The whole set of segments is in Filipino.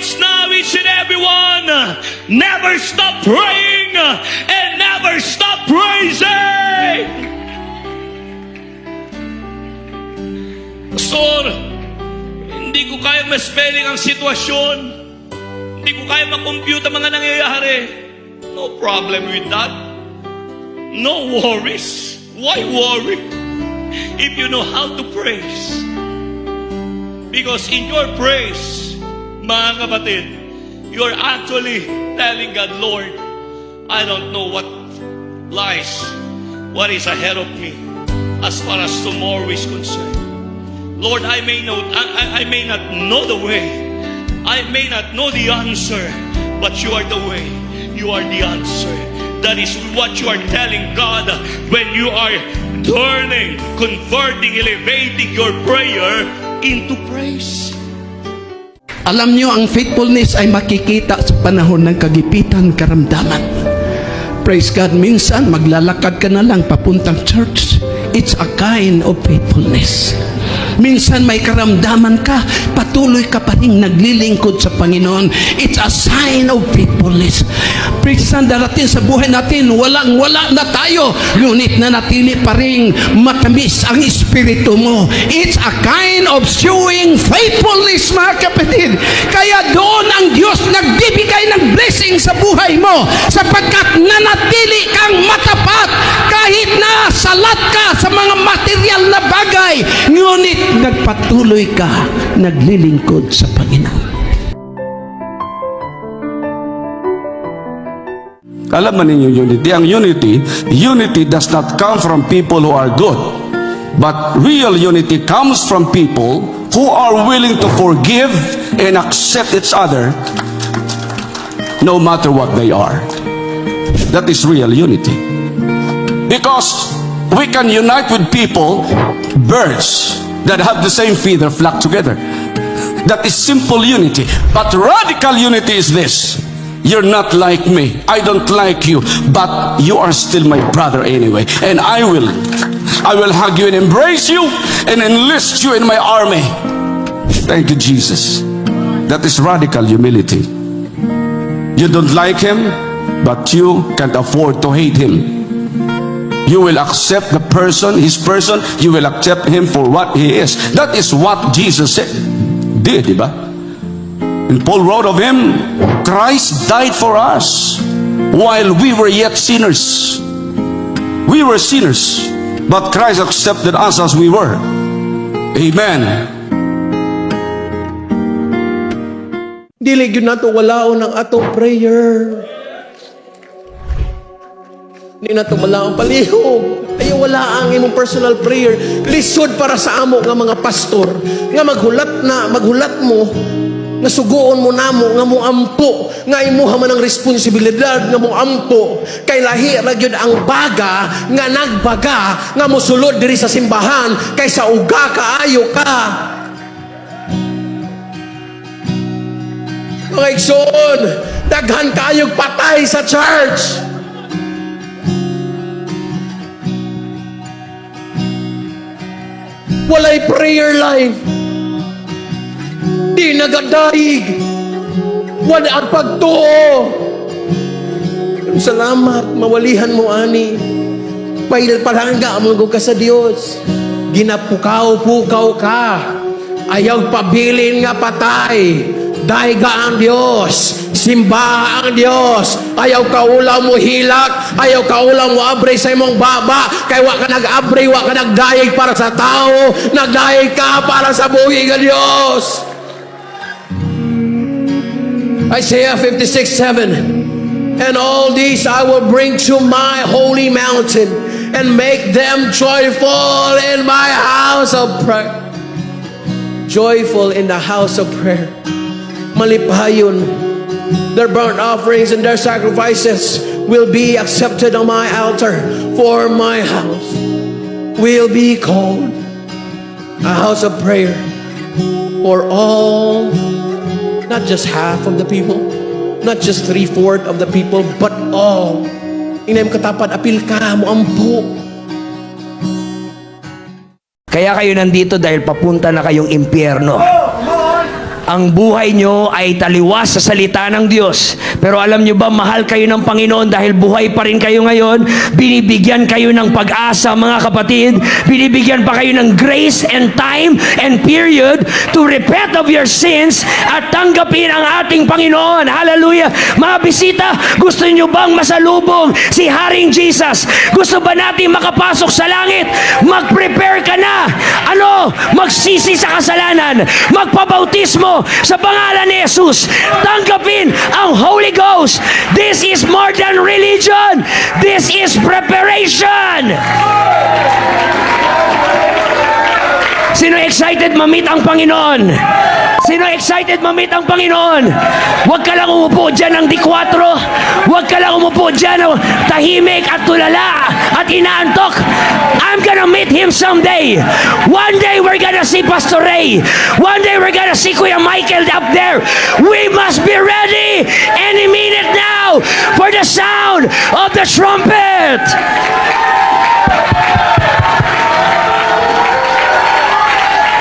encourage now each and everyone, never stop praying and never stop praising. Pastor, hindi ko kaya ma-spelling ang sitwasyon. Hindi ko kaya ma-compute ang mga nangyayari. No problem with that. No worries. Why worry? If you know how to praise. Because in your praise, mga kapatid, you are actually telling God, Lord, I don't know what lies, what is ahead of me as far as tomorrow is concerned. Lord, I may not know the way. I may not know the answer, but you are the way. You are the answer. That is what you are telling God when you are turning, converting, elevating your prayer into praise. Alam nyo, ang faithfulness ay makikita sa panahon ng kagipitan, karamdaman. Praise God, minsan maglalakad ka na lang papuntang church. It's a kind of faithfulness. Minsan may karamdaman ka, patuloy ka pa rin naglilingkod sa Panginoon. It's a sign of faithfulness. Minsan darating sa buhay natin, walang-wala na tayo, ngunit nanatili pa rin matamis ang espiritu mo. It's a kind of showing faithfulness, mga kapatid. Kaya doon ang Diyos nagbibigay ng blessing sa buhay mo, sapagkat nanatili kang matapat kahit na salat ka sa mga material na bagay, ngunit nagpatuloy ka naglilingkod sa Panginoon. Alam mo ninyo unity? Ang unity does not come from people who are good. But real unity comes from people who are willing to forgive and accept each other no matter what they are. That is real unity. Because we can unite with people, birds that have the same feather flock together. That is simple unity. But radical unity is this: you're not like me, I don't like you, but you are still my brother anyway, and I will hug you and embrace you and enlist you in my army. Thank you, Jesus. That is radical humility. You don't like him, but you can't afford to hate him. You will accept the person, his person. You will accept him for what he is. That is what Jesus did, diba? And Paul wrote of him, Christ died for us while we were yet sinners. We were sinners, but Christ accepted us as we were. Amen. Dili gyud nato walaon ang atong prayer. Di nato walaon palihog. Ayaw wala ang imong personal prayer. Lisod para sa amo nga mga pastor nga maghulat mo nga sugoon mo namo nga mo ampo nga imuha man ang responsibilidad nga mo ampo kay lahi ra gyud ang baga nga nagbaga nga mosulod diri sa simbahan kaysa uga kaayo ka. Mga igsoon, daghan kayog patay sa church. Walay prayer life. Di nagadaig. Wala ang pagtuo. Salamat, mawalihan mo ani. Pail palangga mo ka sa Dios. Ginapukaw-pukaw ka. Ayaw pabilin nga patay. Daiga ang Diyos, simba ang Diyos. Ayaw ka ulam mo hilak, ayaw ka ulam mo abre sa imong baba. Kaya wa ka nag-abre, wa ka nagdayeg para sa tao, nagdayeg ka para sa buhi ng Diyos. Isaiah 56:7. And all these I will bring to my holy mountain and make them joyful in my house of prayer. Joyful in the house of prayer. Malipayon, their burnt offerings and their sacrifices will be accepted on my altar, for my house will be called a house of prayer for all, not just half of the people, not just 3/4 of the people, but all. Inayam katapat, apil ka mo ampo. Kaya kayo nandito dahil papunta na kayong impyerno. ang buhay nyo ay taliwas sa salita ng Diyos. Pero alam nyo ba, mahal kayo ng Panginoon dahil buhay pa rin kayo ngayon. Binibigyan kayo ng pag-asa, mga kapatid. Binibigyan pa kayo ng grace and time and period to repent of your sins at tanggapin ang ating Panginoon. Hallelujah! Mga bisita, gusto nyo bang masalubong si Haring Jesus? Gusto ba natin makapasok sa langit? Mag-prepare ka na. Magsisi sa kasalanan. Magpabautismo sa pangalan ni Jesus. Tanggapin ang Holy Ghost. This is more than religion. This is preparation. Sino excited ma-meet ang Panginoon? Sino excited ma-meet ang Panginoon? Huwag ka lang umupo dyan ng D4. Huwag ka lang umupo dyan ng tahimik at tulala at inaantok. I'm gonna meet Him someday. One day we're gonna see Pastor Ray. One day we're gonna see Kuya Michael up there. We must be ready any minute now for the sound of the trumpet.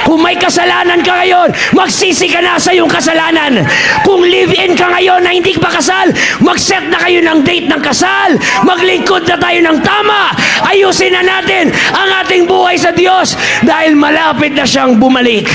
Kung may kasalanan ka ngayon, magsisi ka na sa iyong kasalanan. Kung live-in ka ngayon na hindi pa kasal, mag-set na kayo ng date ng kasal. Maglingkod na tayo ng tama. Ayusin na natin ang ating buhay sa Diyos dahil malapit na siyang bumalik.